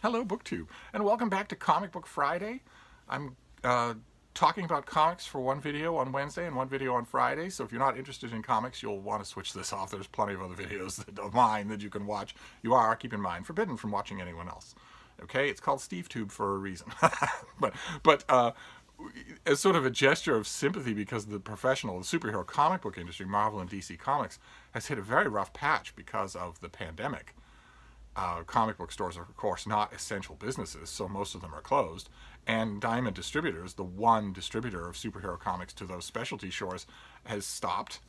Hello, BookTube, and welcome back to Comic Book Friday. I'm talking about comics for one video on Wednesday and one video on Friday, so if you're not interested in comics, you'll want to switch this off. There's plenty of other videos of mine that you can watch. You are, keep in mind, forbidden from watching anyone else. Okay, it's called SteveTube for a reason. but as sort of a gesture of sympathy because the superhero comic book industry, Marvel and DC Comics, has hit a very rough patch because of the pandemic. Comic book stores are, of course, not essential businesses, so most of them are closed. And Diamond Distributors, the one distributor of superhero comics to those specialty stores, has stopped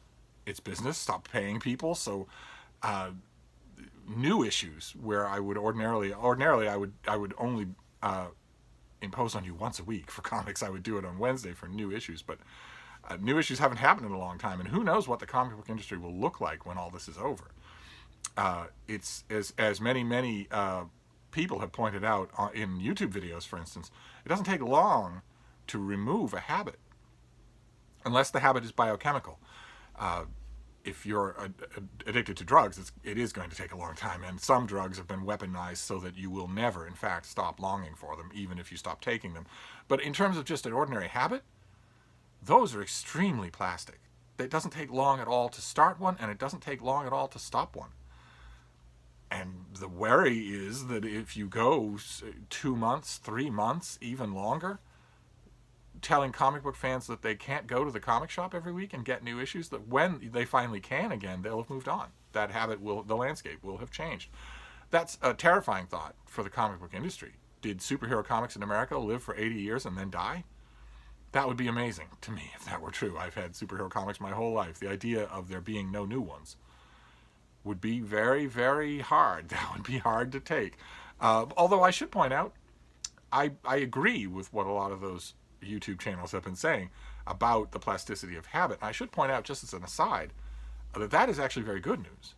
its business, stopped paying people. So new issues where I would ordinarily I would only impose on you once a week for comics. I would do it on Wednesday for new issues, but new issues haven't happened in a long time, and who knows what the comic book industry will look like when all this is over. It's as many people have pointed out in YouTube videos, for instance, it doesn't take long to remove a habit unless the habit is biochemical. If you're addicted to drugs, it is going to take a long time, and some drugs have been weaponized so that you will never, in fact, stop longing for them, even if you stop taking them. But in terms of just an ordinary habit, those are extremely plastic. It doesn't take long at all to start one, and it doesn't take long at all to stop one. And the worry is that if you go 2 months, 3 months, even longer, telling comic book fans that they can't go to the comic shop every week and get new issues, that when they finally can again, they'll have moved on. That habit the landscape will have changed. That's a terrifying thought for the comic book industry. Did superhero comics in America live for 80 years and then die? That would be amazing to me if that were true. I've had superhero comics my whole life. The idea of there being no new ones would be very, very hard. That would be hard to take. Although I should point out, I agree with what a lot of those YouTube channels have been saying about the plasticity of habit. I should point out, just as an aside, that is actually very good news.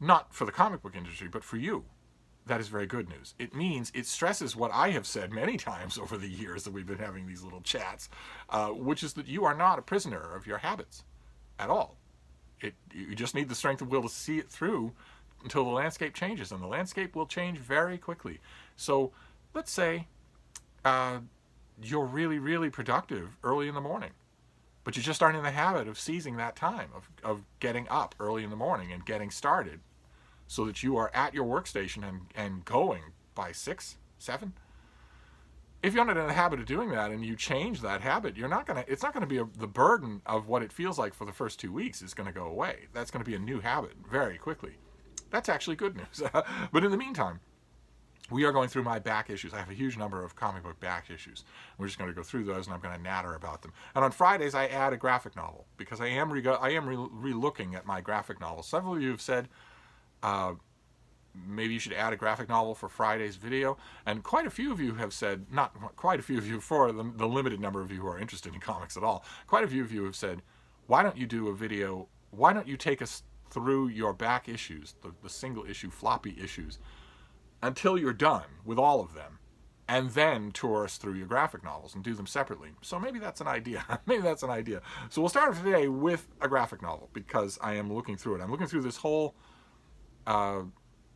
Not for the comic book industry, but for you. That is very good news. It means it stresses what I have said many times over the years that we've been having these little chats, which is that you are not a prisoner of your habits at all. You just need the strength of will to see it through until the landscape changes, and the landscape will change very quickly. So let's say you're really, really productive early in the morning, but you just aren't in the habit of seizing that time, of getting up early in the morning and getting started so that you are at your workstation and going by 6, 7. If you're not in the habit of doing that and you change that habit, it's not going to be the burden of what it feels like for the first 2 weeks is going to go away. That's going to be a new habit very quickly. That's actually good news. But in the meantime, we are going through my back issues. I have a huge number of comic book back issues. We're just going to go through those, and I'm going to natter about them. And on Fridays, I add a graphic novel because I am re-looking at my graphic novels. Several of you have said, maybe you should add a graphic novel for Friday's video. And quite a few of you have said, not quite a few of you, for the limited number of you who are interested in comics at all, quite a few of you have said, why don't you do a video, why don't you take us through your back issues, the single issue floppy issues, until you're done with all of them, and then tour us through your graphic novels and do them separately. So maybe that's an idea. Maybe that's an idea. So we'll start today with a graphic novel because I am looking through it. I'm looking through this whole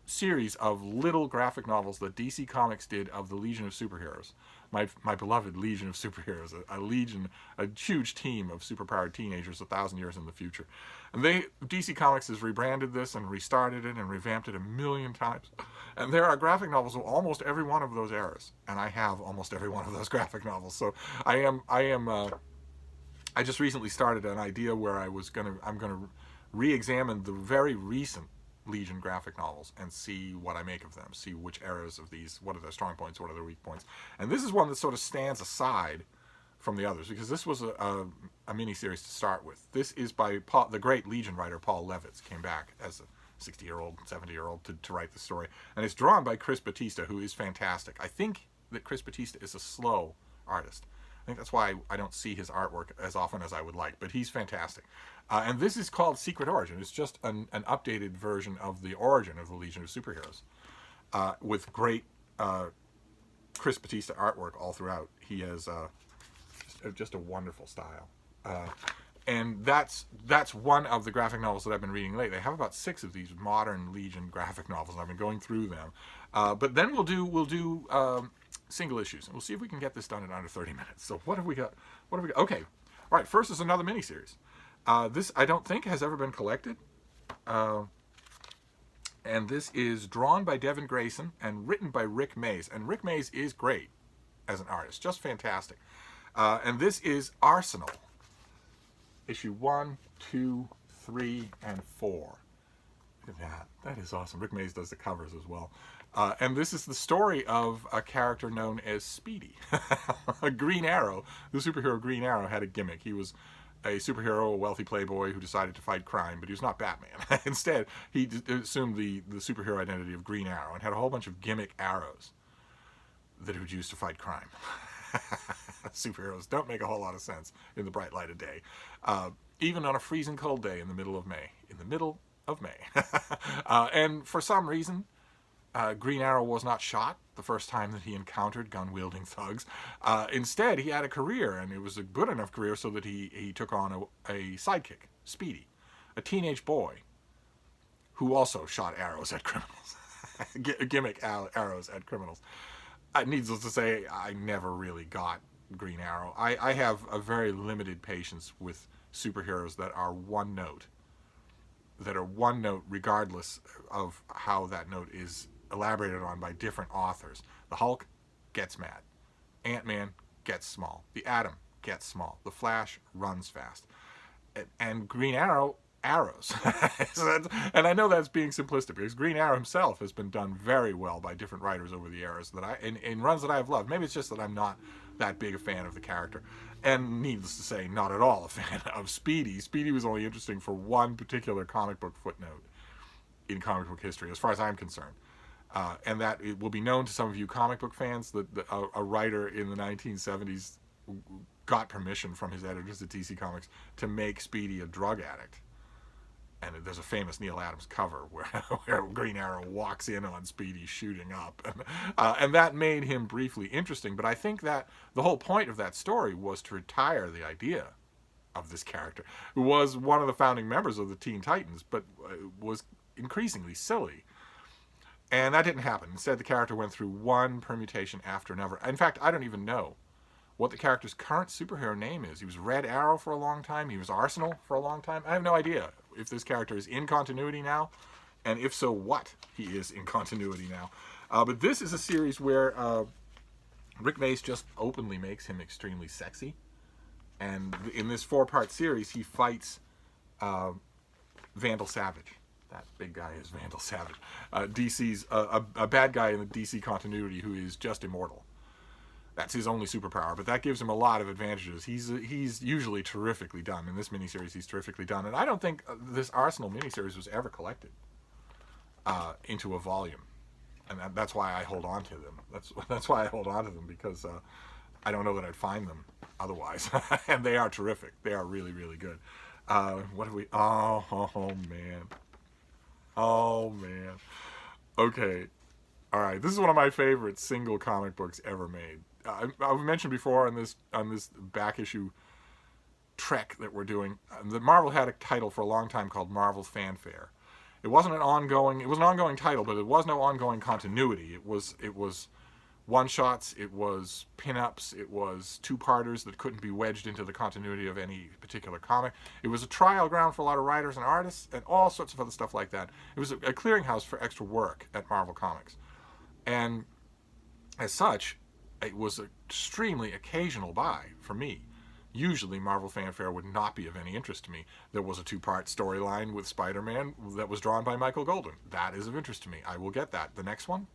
series of little graphic novels that DC Comics did of the Legion of Superheroes, my beloved Legion of Superheroes, a huge team of superpowered teenagers 1,000 years in the future. And DC Comics has rebranded this and restarted it and revamped it a million times. And there are graphic novels of almost every one of those eras, and I have almost every one of those graphic novels. So I just recently started an idea where I'm gonna re-examine the very recent Legion graphic novels and see what I make of them, see which eras of these, what are their strong points, what are their weak points. And this is one that sort of stands aside from the others because this was a mini-series to start with. This is by the great Legion writer Paul Levitz, came back as a 60-year-old, 70-year-old to write the story. And it's drawn by Chris Batista, who is fantastic. I think that Chris Batista is a slow artist. I think that's why I don't see his artwork as often as I would like, but he's fantastic. And this is called Secret Origin. It's just an updated version of the origin of the Legion of Superheroes with great Chris Batista artwork all throughout. He has just a wonderful style. And that's one of the graphic novels that I've been reading lately. I have about 6 of these modern Legion graphic novels. I've been going through them, but then we'll do single issues, and we'll see if we can get this done in under 30 minutes. So what have we got? What have we got? Okay, all right. First is another miniseries. This I don't think has ever been collected, and this is drawn by Devin Grayson and written by Rick Mays. And Rick Mays is great as an artist, just fantastic. And this is Arsenal. Issue 1, 2, 3, and 4. Look at that. That is awesome. Rick Mays does the covers as well. And this is the story of a character known as Speedy. A Green Arrow. The superhero Green Arrow had a gimmick. He was a superhero, a wealthy playboy who decided to fight crime, but he was not Batman. Instead, he assumed the superhero identity of Green Arrow and had a whole bunch of gimmick arrows that he would use to fight crime. Superheroes don't make a whole lot of sense in the bright light of day, even on a freezing cold day in the middle of May. And for some reason, Green Arrow was not shot the first time that he encountered gun-wielding thugs. Instead, he had a career, and it was a good enough career so that he took on a sidekick, Speedy, a teenage boy who also shot arrows at criminals, gimmick arrows at criminals. Needless to say, I never really got Green Arrow. I have a very limited patience with superheroes that are one note regardless of how that note is elaborated on by different authors. The Hulk gets mad. Ant-Man gets small. The Atom gets small. The Flash runs fast. And Green Arrow arrows. And I know that's being simplistic because Green Arrow himself has been done very well by different writers over the years that in runs that I have loved. Maybe it's just that I'm not that big a fan of the character. And needless to say, not at all a fan of Speedy. Speedy was only interesting for one particular comic book footnote in comic book history, as far as I'm concerned. And that it will be known to some of you comic book fans that a writer in the 1970s got permission from his editors at DC Comics to make Speedy a drug addict. And there's a famous Neil Adams cover where Green Arrow walks in on Speedy shooting up. And that made him briefly interesting. But I think that the whole point of that story was to retire the idea of this character, who was one of the founding members of the Teen Titans, but was increasingly silly. And that didn't happen. Instead, the character went through one permutation after another. In fact, I don't even know what the character's current superhero name is. He was Red Arrow for a long time. He was Arsenal for a long time. I have no idea if this character is in continuity now, and if so, what he is in continuity now. But this is a series where Rick Mays just openly makes him extremely sexy. And in this 4-part series, he fights Vandal Savage. That big guy is Vandal Savage. DC's a bad guy in the DC continuity who is just immortal. That's his only superpower, but that gives him a lot of advantages. He's usually terrifically done. In this miniseries, he's terrifically done. And I don't think this Arsenal miniseries was ever collected into a volume. And that's why I hold on to them. That's why I hold on to them, because I don't know that I'd find them otherwise. And they are terrific. They are really, really good. What have we... Oh, man. Oh, man. Okay. All right. This is one of my favorite single comic books ever made. I've mentioned before on this back issue trek that we're doing that Marvel had a title for a long time called Marvel Fanfare. It was an ongoing title, but it was no ongoing continuity. It was one-shots, it was pin-ups, it was 2-parters that couldn't be wedged into the continuity of any particular comic. It was a trial ground for a lot of writers and artists and all sorts of other stuff like that. It was a clearinghouse for extra work at Marvel Comics. And as such, it was an extremely occasional buy for me. Usually Marvel Fanfare would not be of any interest to me. There was a 2-part storyline with Spider-Man that was drawn by Michael Golden. That is of interest to me. I will get that. The next one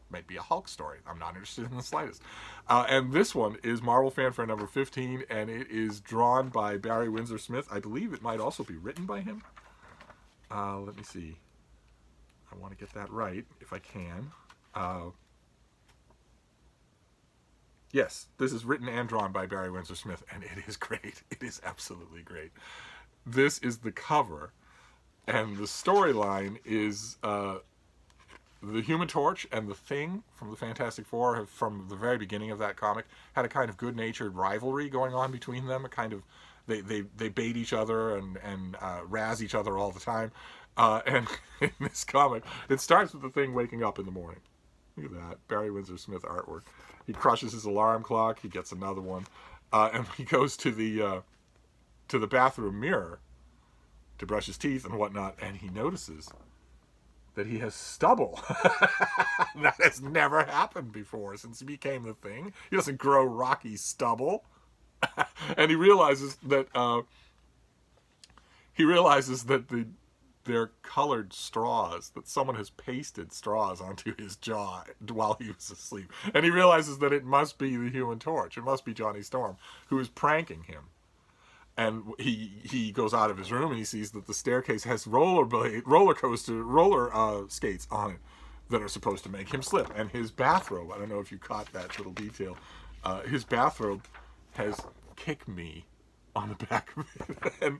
might be a Hulk story. I'm not interested in the slightest. And this one is Marvel Fanfare number 15, and it is drawn by Barry Windsor Smith. I believe it might also be written by him. Let me see. I want to get that right, if I can. Yes, this is written and drawn by Barry Windsor Smith, and it is great. It is absolutely great. This is the cover, and the storyline is the Human Torch and the Thing from the Fantastic Four have, from the very beginning of that comic, had a kind of good-natured rivalry going on between them, a kind of they bait each other and razz each other all the time. And in this comic, it starts with the Thing waking up in the morning. Look at that, Barry Windsor Smith artwork. He crushes his alarm clock. He gets another one, and he goes to the bathroom mirror to brush his teeth and whatnot, and he notices that he has stubble. That has never happened before since he became the Thing. He doesn't grow rocky stubble. And he realizes that they're colored straws, that someone has pasted straws onto his jaw while he was asleep. And he realizes that it must be the Human Torch. It must be Johnny Storm, who is pranking him. And he goes out of his room and he sees that the staircase has roller skates on it that are supposed to make him slip. And his bathrobe, I don't know if you caught that little detail, his bathrobe has "Kick Me" on the back of it.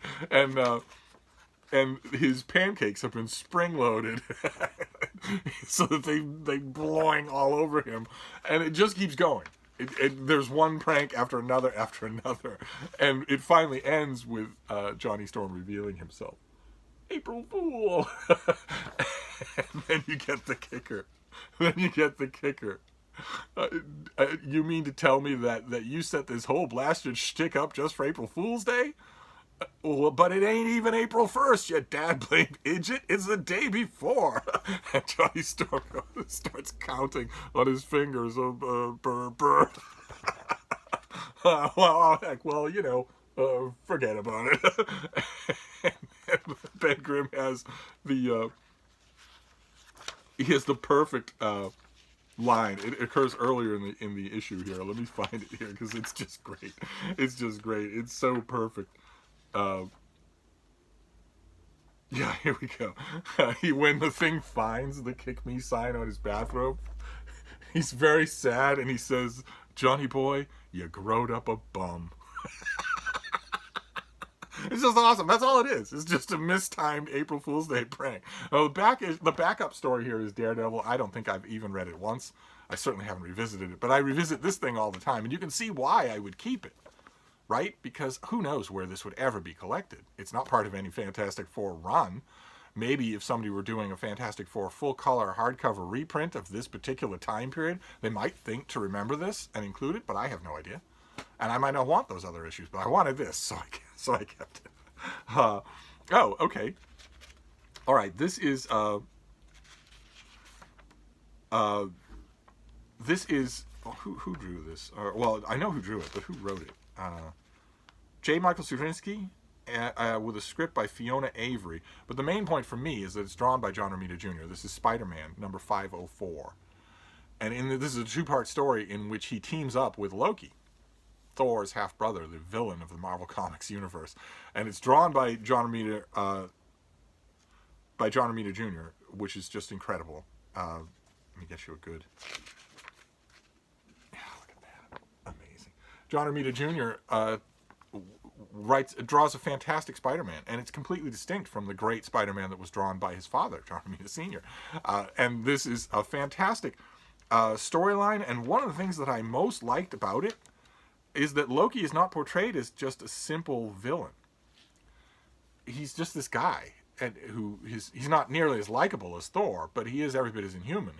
And his pancakes have been spring-loaded so that they blowing all over him. And it just keeps going. There's one prank after another, and it finally ends with Johnny Storm revealing himself. April Fool! And then you get the kicker. You mean to tell me that you set this whole blasted shtick up just for April Fool's Day? Well, but it ain't even April 1st, you dad-blamed idiot. It's the day before. And Johnny Storm starts counting on his fingers. Burr. Well, heck, well, forget about it. And Ben Grimm has the perfect line. It occurs earlier in the issue here. Let me find it here because it's just great. It's so perfect. Yeah, here we go. When the Thing finds the "Kick Me" sign on his bathrobe, he's very sad and he says, "Johnny boy, you growed up a bum." It's just awesome. That's all it is. It's just a mistimed April Fool's Day prank. The backup story here is Daredevil. I don't think I've even read it once. I certainly haven't revisited it, but I revisit this thing all the time, and you can see why I would keep it. Right? Because who knows where this would ever be collected. It's not part of any Fantastic Four run. Maybe if somebody were doing a Fantastic Four full-color hardcover reprint of this particular time period, they might think to remember this and include it, but I have no idea. And I might not want those other issues, but I wanted this, so I kept it. Okay. All right, this is who drew this? Well, I know who drew it, but who wrote it? J. Michael Straczynski with a script by Fiona Avery. But the main point for me is that it's drawn by John Romita Jr. This is Spider-Man number 504. And this is a two-part story in which he teams up with Loki, Thor's half-brother, the villain of the Marvel Comics universe. And it's drawn by John Romita Jr., which is just incredible. Let me get you a good... Yeah, look at that. Amazing. John Romita Jr. Draws a fantastic Spider-Man, and it's completely distinct from the great Spider-Man that was drawn by his father, John Romita Sr. And this is a fantastic storyline, and one of the things that I most liked about it is that Loki is not portrayed as just a simple villain. He's just this guy, and he's not nearly as likable as Thor, but he is every bit as inhuman.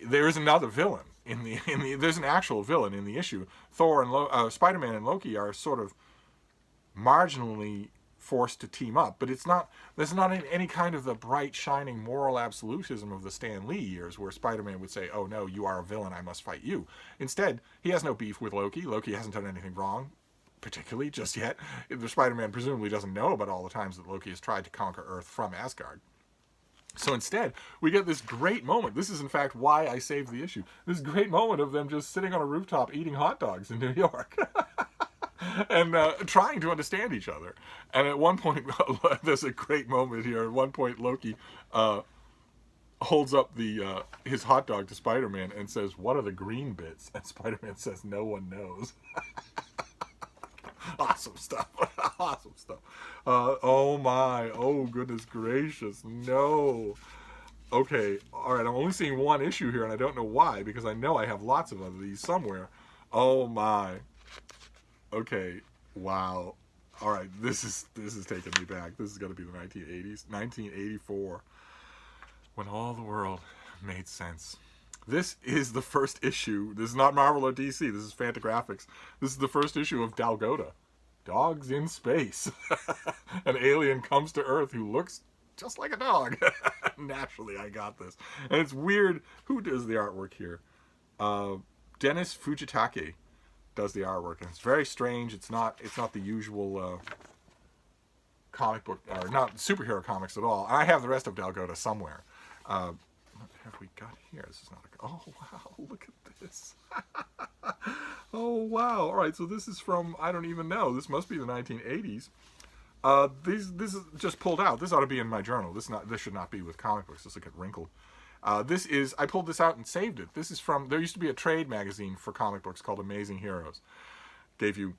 There is another villain there's an actual villain in the issue. Thor and Spider-Man and Loki are sort of marginally forced to team up, but there's not any kind of the bright shining moral absolutism of the Stan Lee years where Spider-Man would say, "Oh no, you are a villain, I must fight you." Instead, he has no beef with Loki. Loki hasn't done anything wrong, particularly just yet. The Spider-Man presumably doesn't know about all the times that Loki has tried to conquer Earth from Asgard. So instead, we get this great moment. This is, in fact, why I saved the issue. This great moment of them just sitting on a rooftop eating hot dogs in New York. And trying to understand each other. And at one point, there's a great moment here. At one point, Loki holds up his hot dog to Spider-Man and says, "What are the green bits?" And Spider-Man says, "No one knows." Awesome stuff. Awesome stuff. Oh my. Oh, goodness gracious. No. Okay. All right. I'm only seeing one issue here, and I don't know why, because I know I have lots of these somewhere. Oh my. Okay. Wow. All right, this is taking me back. This is going to be the 1980s, 1984, when all the world made sense. This is the first issue. This is not Marvel or DC. This is Fantagraphics. This is the first issue of Dalgota. Dogs in space. An alien comes to Earth who looks just like a dog. Naturally, I got this. And it's weird. Who does the artwork here? Dennis Fujitake does the artwork, and it's very strange. It's not the usual comic book, or not superhero comics at all. And I have the rest of Dalgota somewhere. What have we got here? This is not a. Oh wow! Look at this. Oh wow! All right, so this is from, I don't even know. This must be the 1980s. This is just pulled out. This ought to be in my journal. This should not be with comic books. This will get wrinkled. This is, I pulled this out and saved it. This is from, there used to be a trade magazine for comic books called Amazing Heroes. Gave you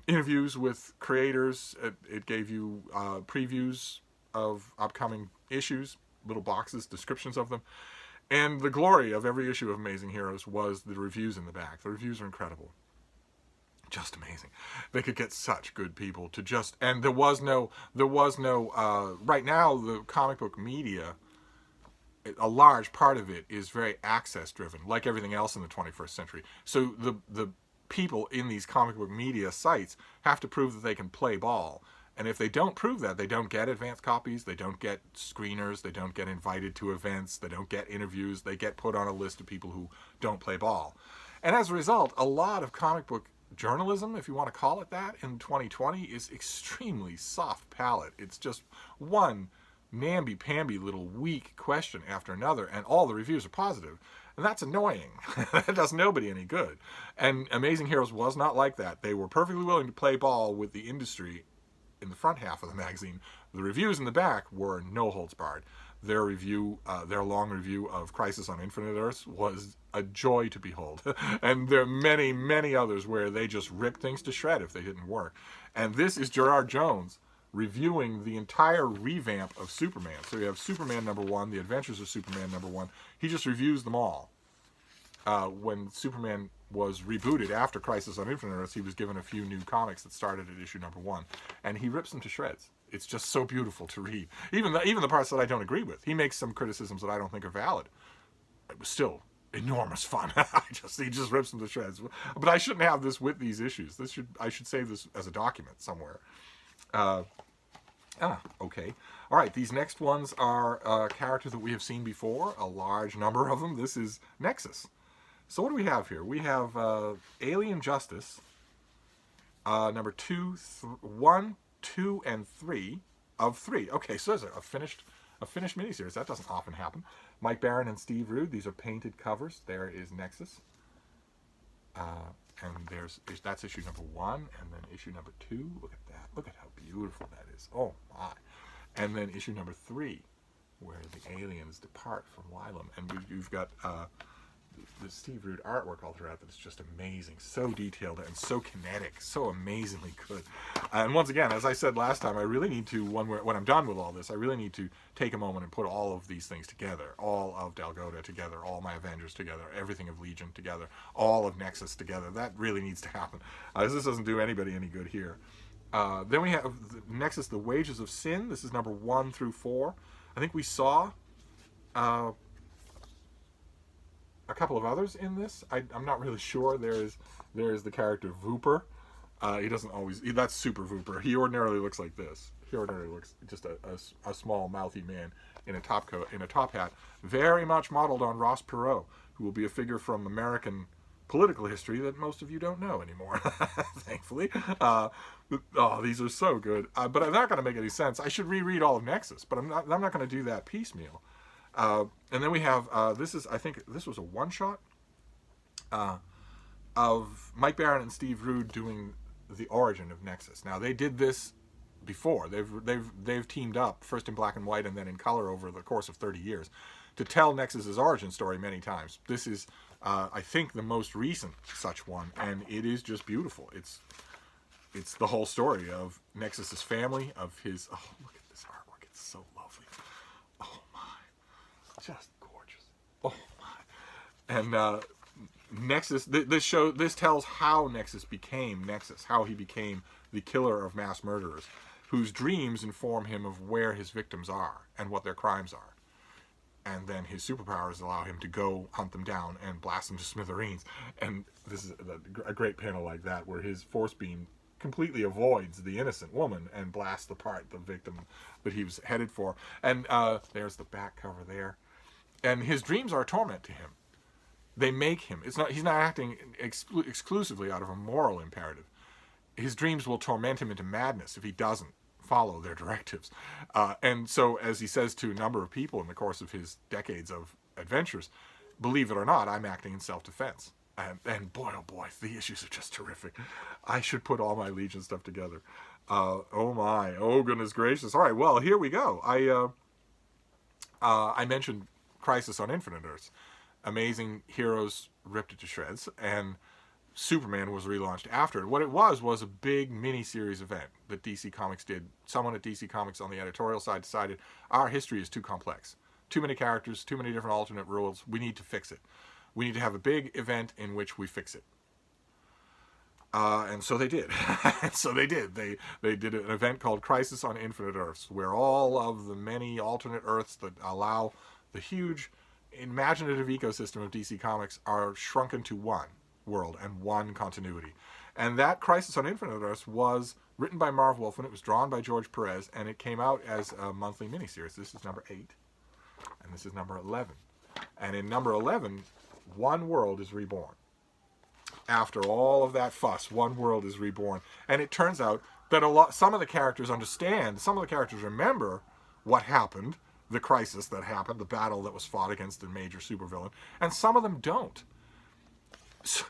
interviews with creators. It gave you previews of upcoming issues, little boxes, descriptions of them. And the glory of every issue of Amazing Heroes was the reviews in the back. The reviews are incredible. Just amazing. They could get such good people to just, and there was no, right now the comic book media, a large part of it is very access driven, like everything else in the 21st century. So the people in these comic book media sites have to prove that they can play ball. And if they don't prove that, they don't get advanced copies, they don't get screeners, they don't get invited to events, they don't get interviews, they get put on a list of people who don't play ball. And as a result, a lot of comic book journalism, if you want to call it that, in 2020 is extremely soft palate. It's just one namby-pamby little weak question after another, and all the reviews are positive. And that's annoying. That does nobody any good. And Amazing Heroes was not like that. They were perfectly willing to play ball with the industry in the front half of the magazine. The reviews in the back were no holds barred. Their long review of Crisis on Infinite Earths was a joy to behold. And there are many, many others where they just ripped things to shred if they didn't work. And this is Gerard Jones reviewing the entire revamp of Superman. So you have Superman #1, The Adventures of Superman #1. He just reviews them all. When Superman was rebooted after Crisis on Infinite Earths, he was given a few new comics that started at issue #1, and he rips them to shreds. It's just so beautiful to read. Even the parts that I don't agree with. He makes some criticisms that I don't think are valid. It was still enormous fun. He just rips them to shreds. But I shouldn't have this with these issues. I should save this as a document somewhere. Okay. All right, these next ones are a character that we have seen before, a large number of them. This is Nexus. So what do we have here? We have Alien Justice, number 1, 2, and 3 of 3. Okay, so there's a finished miniseries. That doesn't often happen. Mike Barron and Steve Rude. These are painted covers. There is Nexus. And that's issue #1, and then issue #2. Look at that. Look at how beautiful that is. Oh my. And then issue #3, where the aliens depart from Wylam. And you've got the Steve Rude artwork all throughout that is just amazing. So detailed and so kinetic. So amazingly good. And once again, as I said last time, I really need to, when I'm done with all this, I really need to take a moment and put all of these things together. All of Dalgota together. All my Avengers together. Everything of Legion together. All of Nexus together. That really needs to happen. This doesn't do anybody any good here. Then we have Nexus, The Wages of Sin. This is #1 through 4. I think we saw a couple of others in this. I'm not really sure. There's the character Vooper. He doesn't always. That's Super Vooper. He ordinarily looks like this. He ordinarily looks just a small, mouthy man in a top coat, in a top hat, very much modeled on Ross Perot, who will be a figure from American political history that most of you don't know anymore, thankfully. These are so good. But they're not going to make any sense. I should reread all of Nexus, but I'm not going to do that piecemeal. And then we have, I think this was a one-shot of Mike Barron and Steve Rude doing the origin of Nexus. Now, they did this before. They've teamed up, first in black and white and then in color over the course of 30 years, to tell Nexus's origin story many times. This is, I think, the most recent such one, and it is just beautiful. It's the whole story of Nexus's family, of his, oh, look at this artwork. It's so lovely. Oh, my. Just gorgeous. Oh, my. And Nexus. This tells how Nexus became Nexus, how he became the killer of mass murderers, whose dreams inform him of where his victims are and what their crimes are. And then his superpowers allow him to go hunt them down and blast them to smithereens. And this is a great panel like that, where his force beam completely avoids the innocent woman and blasts apart the victim that he was headed for. And there's the back cover there. And his dreams are a torment to him. They make him. He's not acting exclusively out of a moral imperative. His dreams will torment him into madness if he doesn't follow their directives. And so, as he says to a number of people in the course of his decades of adventures, believe it or not, I'm acting in self-defense. And boy, oh boy, the issues are just terrific. I should put all my Legion stuff together. Oh my, oh goodness gracious. All right, well, here we go. I mentioned Crisis on Infinite Earths. Amazing Heroes ripped it to shreds, and Superman was relaunched after it. What it was a big mini-series event that DC Comics did. Someone at DC Comics on the editorial side decided our history is too complex. Too many characters, too many different alternate rules. We need to fix it. We need to have a big event in which we fix it. And so they did. They did an event called Crisis on Infinite Earths, where all of the many alternate Earths that allow the huge imaginative ecosystem of DC Comics are shrunken to one world and one continuity. And that Crisis on Infinite Earths was written by Marv Wolfman. It was drawn by George Perez, and it came out as a monthly miniseries. This is number 8, and this is number 11. And in number 11, one world is reborn. After all of that fuss, one world is reborn. And it turns out that some of the characters understand, some of the characters remember what happened, the crisis that happened, the battle that was fought against a major supervillain, and some of them don't. So,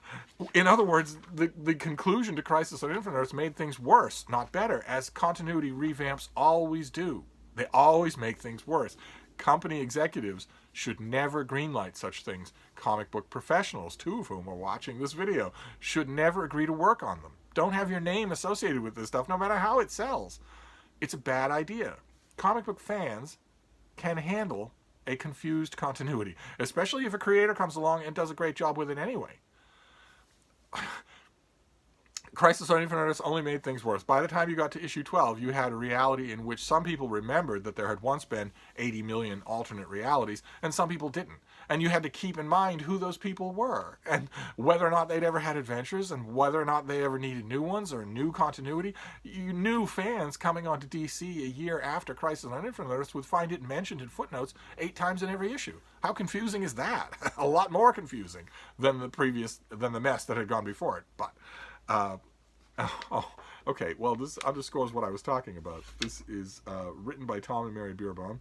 in other words, the conclusion to Crisis on Infinite Earths made things worse, not better, as continuity revamps always do. They always make things worse. Company executives should never greenlight such things. Comic book professionals, 2 of whom are watching this video, should never agree to work on them. Don't have your name associated with this stuff, no matter how it sells. It's a bad idea. Comic book fans can handle a confused continuity, especially if a creator comes along and does a great job with it anyway. Crisis on Infinite Earths only made things worse. By the time you got to issue 12, you had a reality in which some people remembered that there had once been 80 million alternate realities, and some people didn't. And you had to keep in mind who those people were, and whether or not they'd ever had adventures, and whether or not they ever needed new ones or new continuity. You knew fans coming onto DC a year after Crisis on Infinite Earths would find it mentioned in footnotes 8 times in every issue. How confusing is that? A lot more confusing than the mess that had gone before it. But okay. Well, this underscores what I was talking about. This is written by Tom and Mary Bierbaum,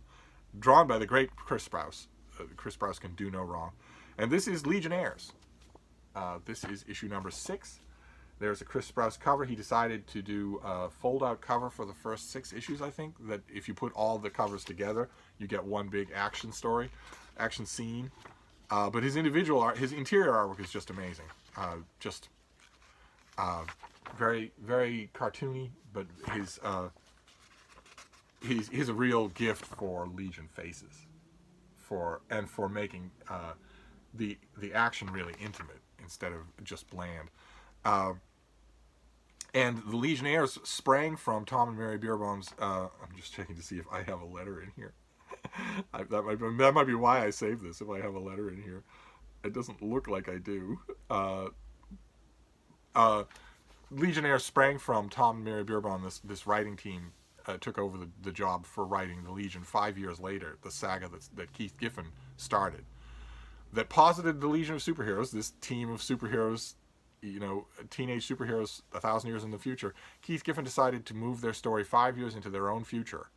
drawn by the great Chris Sprouse. Chris Sprouse can do no wrong. And this is Legionnaires. This is issue number 6. There's a Chris Sprouse cover. He decided to do a fold-out cover for the first 6 issues, I think, that if you put all the covers together, you get one big action scene. But his interior artwork is just amazing. Very, very cartoony, but he's a real gift for Legion faces, for making the action really intimate instead of just bland. And the Legionnaires sprang from Tom and Mary Bierbaum's. I'm just checking to see if I have a letter in here. That might be why I saved this. If I have a letter in here, it doesn't look like I do. Legionnaires sprang from Tom and Mary Bierbaum. This writing team took over the job for writing the Legion 5 years later, the saga that Keith Giffen started, that posited the Legion of Superheroes, this team of superheroes, teenage superheroes 1,000 years in the future. Keith Giffen decided to move their story 5 years into their own future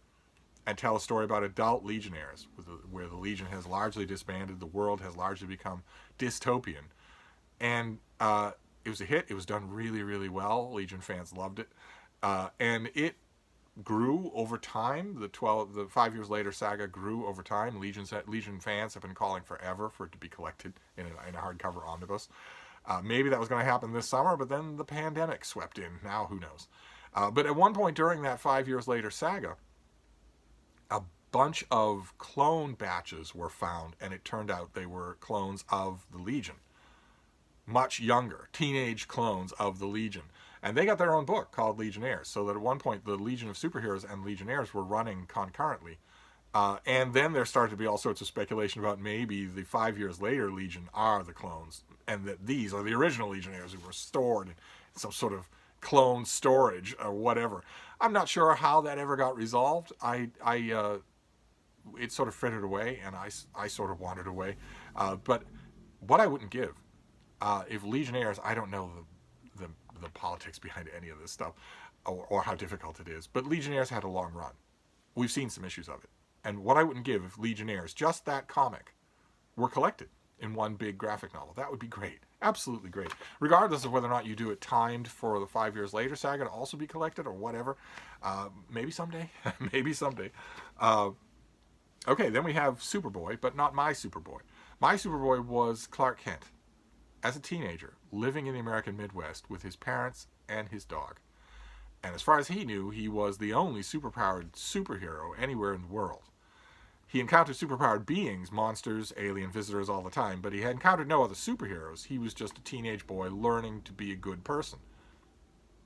and tell a story about adult Legionnaires, where the Legion has largely disbanded, the world has largely become dystopian. And it was a hit. It was done really, really well. Legion fans loved it. And it grew over time. The 5 years later saga grew over time. Legion fans have been calling forever for it to be collected in a hardcover omnibus. Maybe that was going to happen this summer, but then the pandemic swept in. Now, who knows? But at one point during that 5 years later saga, a bunch of clone batches were found, and it turned out they were clones of the Legion. much younger, teenage clones of the Legion. And they got their own book called Legionnaires, so that at one point the Legion of Superheroes and Legionnaires were running concurrently. And then there started to be all sorts of speculation about maybe the 5 years later Legion are the clones, and that these are the original Legionnaires who were stored in some sort of clone storage or whatever. I'm not sure how that ever got resolved. It sort of frittered away, and I sort of wandered away. But what I wouldn't give, if Legionnaires, I don't know the politics behind any of this stuff, or how difficult it is, but Legionnaires had a long run. We've seen some issues of it. And what I wouldn't give if Legionnaires, just that comic, were collected in one big graphic novel. That would be great. Absolutely great. Regardless of whether or not you do it timed for the 5 years later saga to also be collected or whatever. Maybe someday. Maybe someday. Okay, then we have Superboy, but not my Superboy. My Superboy was Clark Kent, as a teenager, living in the American Midwest with his parents and his dog. And as far as he knew, he was the only superpowered superhero anywhere in the world. He encountered superpowered beings, monsters, alien visitors all the time, but he had encountered no other superheroes. He was just a teenage boy learning to be a good person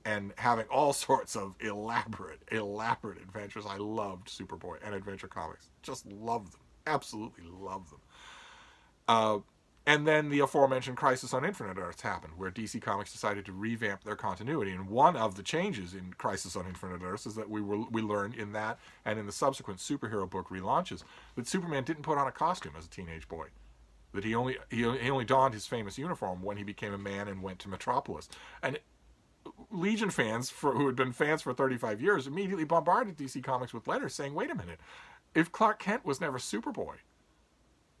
and having all sorts of elaborate adventures. I loved Superboy and adventure comics. Just loved them. Absolutely loved them. And then the aforementioned Crisis on Infinite Earths happened, where DC Comics decided to revamp their continuity. And one of the changes in Crisis on Infinite Earths is that we learned in that and in the subsequent superhero book relaunches that Superman didn't put on a costume as a teenage boy. That he only donned his famous uniform when he became a man and went to Metropolis. And Legion fans, who had been fans for 35 years, immediately bombarded DC Comics with letters saying, wait a minute, if Clark Kent was never Superboy,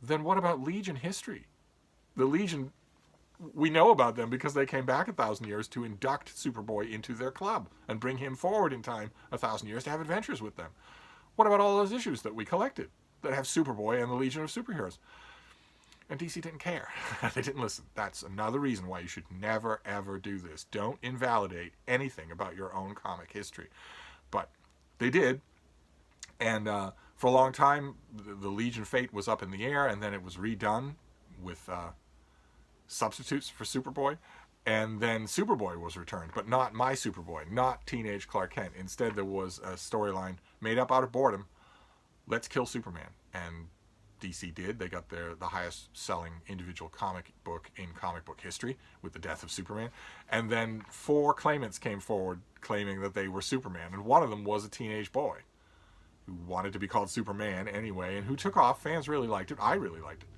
then what about Legion history? The Legion, we know about them because they came back 1,000 years to induct Superboy into their club and bring him forward in time 1,000 years to have adventures with them. What about all those issues that we collected that have Superboy and the Legion of Superheroes? And DC didn't care. They didn't listen. That's another reason why you should never, ever do this. Don't invalidate anything about your own comic history. But they did. And for a long time, the Legion fate was up in the air, and then it was redone with substitutes for Superboy, and then Superboy was returned, but not my Superboy, not teenage Clark Kent. Instead, there was a storyline made up out of boredom. Let's kill Superman, and DC did. They got the highest selling individual comic book in comic book history with the death of Superman, and then 4 claimants came forward claiming that they were Superman, and one of them was a teenage boy who wanted to be called Superman anyway, and who took off. Fans really liked it. I really liked it.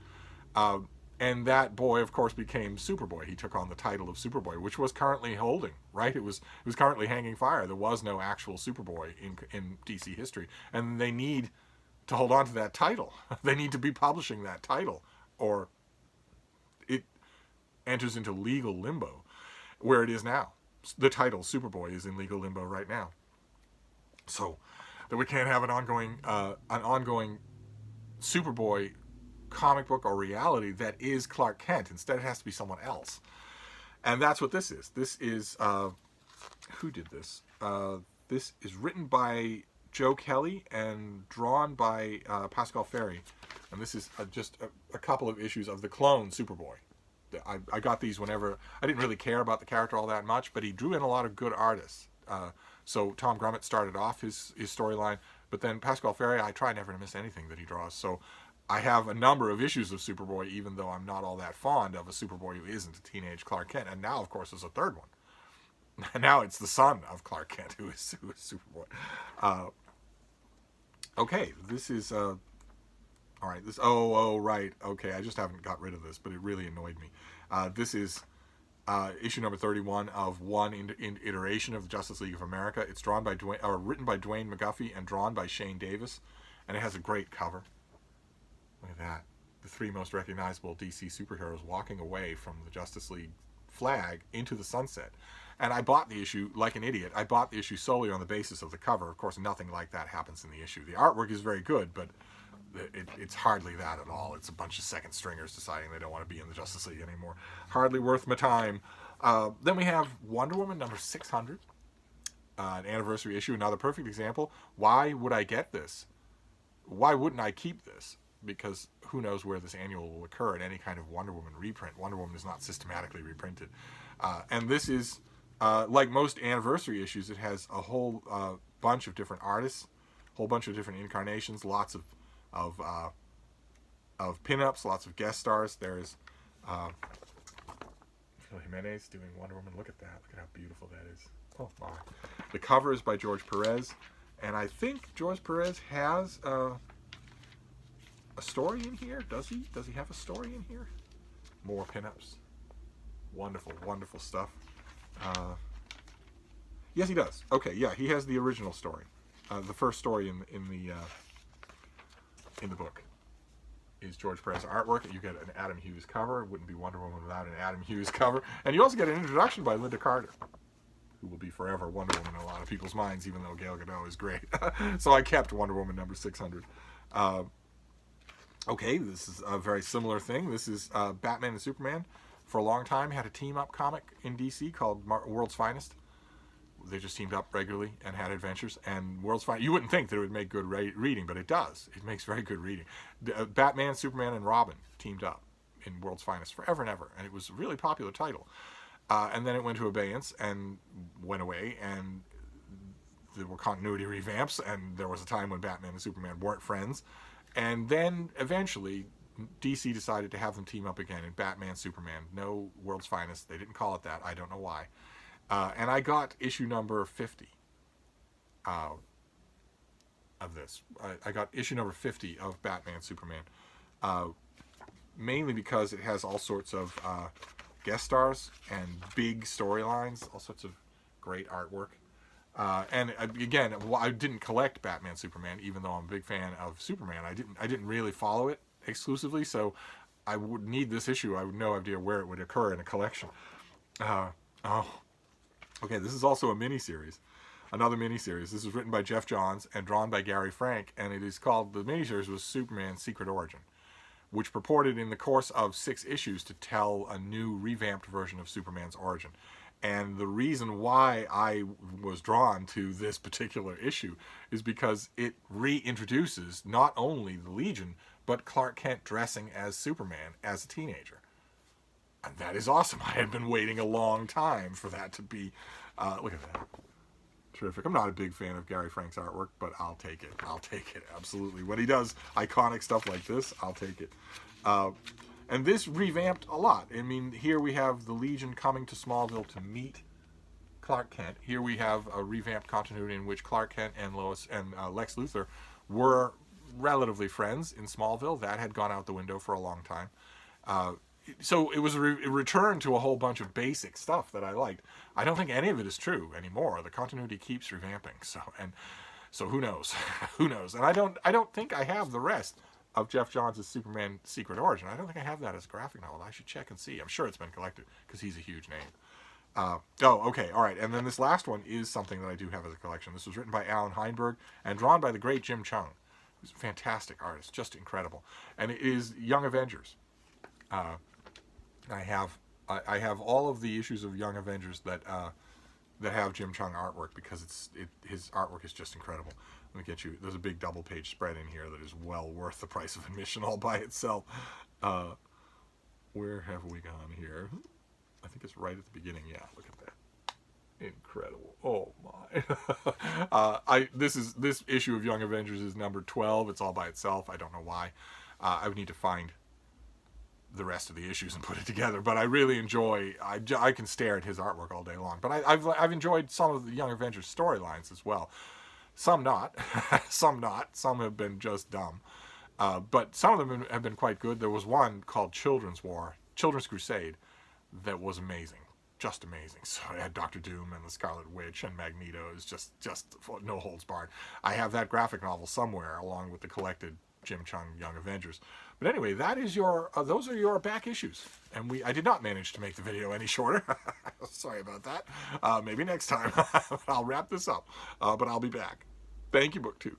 And that boy, of course, became Superboy. He took on the title of Superboy, which was currently holding, right? It was currently hanging fire. There was no actual Superboy in DC history. And they need to hold on to that title. They need to be publishing that title, or it enters into legal limbo, where it is now. The title, Superboy, is in legal limbo right now. So that we can't have an ongoing Superboy comic book or reality that is Clark Kent. Instead, it has to be someone else. And that's what this is. This is, who did this? This is written by Joe Kelly and drawn by Pascal Ferry. And this is just a couple of issues of the clone Superboy. I got these whenever, I didn't really care about the character all that much, but he drew in a lot of good artists. So Tom Grummett started off his storyline, but then Pascal Ferry, I try never to miss anything that he draws. So I have a number of issues of Superboy, even though I'm not all that fond of a Superboy who isn't a teenage Clark Kent. And now, of course, there's a third one. Now it's the son of Clark Kent who is Superboy. Okay, this is... all right, this... Oh, right. Okay, I just haven't got rid of this, but it really annoyed me. This is issue number 31 of one iteration of the Justice League of America. It's written by Dwayne McGuffey and drawn by Shane Davis. And it has a great cover. Look at that. The 3 most recognizable DC superheroes walking away from the Justice League flag into the sunset. And I bought the issue like an idiot. I bought the issue solely on the basis of the cover. Of course, nothing like that happens in the issue. The artwork is very good, but it's hardly that at all. It's a bunch of second stringers deciding they don't want to be in the Justice League anymore. Hardly worth my time. Then we have Wonder Woman number 600. An anniversary issue. Another perfect example. Why would I get this? Why wouldn't I keep this? because who knows where this annual will occur in any kind of Wonder Woman reprint. Wonder Woman is not systematically reprinted. And this is, like most anniversary issues, it has a whole bunch of different artists, a whole bunch of different incarnations, lots of pinups, lots of guest stars. There's Jimenez doing Wonder Woman. Look at that. Look at how beautiful that is. Oh my. The cover is by George Perez. And I think George Perez has a story in here. Does he? Does he have a story in here? More pinups. Wonderful, wonderful stuff. Yes, he does. Okay, yeah, he has the original story. The first story in the book is George Perez artwork. You get an Adam Hughes cover. It wouldn't be Wonder Woman without an Adam Hughes cover. And you also get an introduction by Linda Carter, who will be forever Wonder Woman in a lot of people's minds, even though Gal Gadot is great. So I kept Wonder Woman number 600. Okay, this is a very similar thing. This is Batman and Superman. For a long time, had a team-up comic in DC called World's Finest. They just teamed up regularly and had adventures. And World's Finest, you wouldn't think that it would make good reading, but it does. It makes very good reading. Batman, Superman, and Robin teamed up in World's Finest forever and ever. And it was a really popular title. And then it went to abeyance and went away, and there were continuity revamps, and there was a time when Batman and Superman weren't friends. And then eventually DC decided to have them team up again in Batman, Superman. No World's Finest. They didn't call it that. I don't know why. And I got issue number 50 of this. I got issue number 50 of Batman, Superman. Mainly because it has all sorts of guest stars and big storylines, all sorts of great artwork. And again, I didn't collect Batman, Superman, even though I'm a big fan of Superman. I didn't really follow it exclusively, so I would need this issue. I would no idea where it would occur in a collection. Okay, this is also a miniseries, another miniseries. This is written by Jeff Johns and drawn by Gary Frank, and it is called, the miniseries was Superman's Secret Origin, which purported in the course of 6 issues to tell a new revamped version of Superman's origin. And the reason why I was drawn to this particular issue is because it reintroduces not only the Legion, but Clark Kent dressing as Superman as a teenager. And that is awesome. I had been waiting a long time for that to be, look at that. Terrific. I'm not a big fan of Gary Frank's artwork, but I'll take it. I'll take it, absolutely. When he does iconic stuff like this, I'll take it. And this revamped a lot. I mean, here we have the Legion coming to Smallville to meet Clark Kent. Here we have a revamped continuity in which Clark Kent and Lois and Lex Luthor were relatively friends in Smallville. That had gone out the window for a long time. So it was a return to a whole bunch of basic stuff that I liked. I don't think any of it is true anymore. The continuity keeps revamping. So who knows? Who knows? And I don't think I have the rest of Jeff Johns' Superman Secret Origin. I don't think I have that as a graphic novel. I should check and see. I'm sure it's been collected because he's a huge name. Okay, all right. And then this last one is something that I do have as a collection. This was written by Alan Heinberg and drawn by the great Jim Cheung, who's a fantastic artist, just incredible. And it is Young Avengers. I have all of the issues of Young Avengers that have Jim Cheung artwork because his artwork is just incredible. Let me get you. There's a big double-page spread in here that is well worth the price of admission all by itself. Where have we gone here? I think it's right at the beginning. Yeah, look at that. Incredible. Oh my. This issue of Young Avengers is number 12. It's all by itself. I don't know why. I would need to find the rest of the issues and put it together, but I really enjoy. I can stare at his artwork all day long. But I've enjoyed some of the Young Avengers storylines as well. Some not, some not. Some have been just dumb, but some of them have been quite good. There was one called Children's Crusade, that was amazing, just amazing. So it had Doctor Doom and the Scarlet Witch and Magneto. It was just no holds barred. I have that graphic novel somewhere along with the collected Jim Cheung Young Avengers. But anyway, that is those are your back issues. And I did not manage to make the video any shorter. Sorry about that. Maybe next time. I'll wrap this up. But I'll be back. Thank you, BookTube.